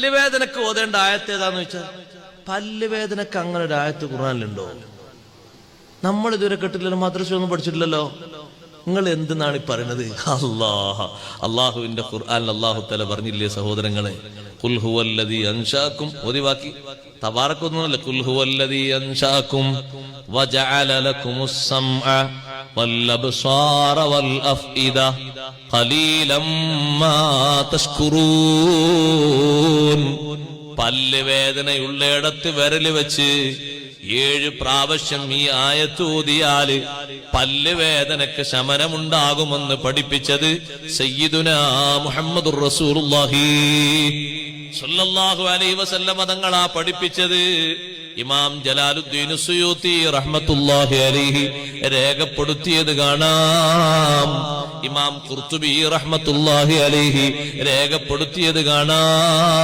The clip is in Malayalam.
പല്ലുവേദനക്ക് ഓതേണ്ട ആയത്ത് ഏതാന്ന് വെച്ചാൽ, പല്ലുവേദനക്ക് അങ്ങനെ ഒരു ആയത്ത് ഖുർആനിലുണ്ടോ? നമ്മൾ ഇതുവരെ കേട്ടില്ലല്ലോ, മദ്രസ ഒന്നും പഠിച്ചിട്ടില്ലല്ലോ. നിങ്ങൾ എന്തെന്നാണ് ഈ പറയുന്നത്? അള്ളാഹുവിന്റെ ഖുർആനിൽ അല്ലാഹു തആല പറഞ്ഞില്ലേ സഹോദരങ്ങളെ, ഖുൽ ഹുവല്ലദീ അൻശാകും, ഓതിവാക്കി തബാറക്കൊന്നുമല്ല, ഖുൽ ഹുവല്ലദീ അൻശാകും വജഅല ലക്കുമുസ് സമഅ വൽ അബ്സാറ വൽ അഫ്ഇദ ഖലീലം മാ തശ്കുറൂൻ. പല്ലുവേദനയുള്ളയിടത്ത് വിരല് വെച്ച് 7 പ്രാവശ്യം ഈ ആയത്ത് ഓതിയാല് പല്ലുവേദനക്ക് ശമനമുണ്ടാകുമെന്ന് പഠിപ്പിച്ചത് സയ്യിദുനാ മുഹമ്മദുർ റസൂലുള്ളാഹി സ്വല്ലല്ലാഹു അലൈഹി വസല്ലം തങ്ങളാ പഠിപ്പിച്ചത്. ഇമാം ജലാലുദ്ദീൻ സുയൂത്തി റഹ്മത്തുള്ളാഹി അലൈഹി രേഖപ്പെടുത്തിയത് കാണാം. ഇമാം ഖുർത്തുബി റഹ്മത്തുള്ളാഹി അലൈഹി രേഖപ്പെടുത്തിയത് കാണാം.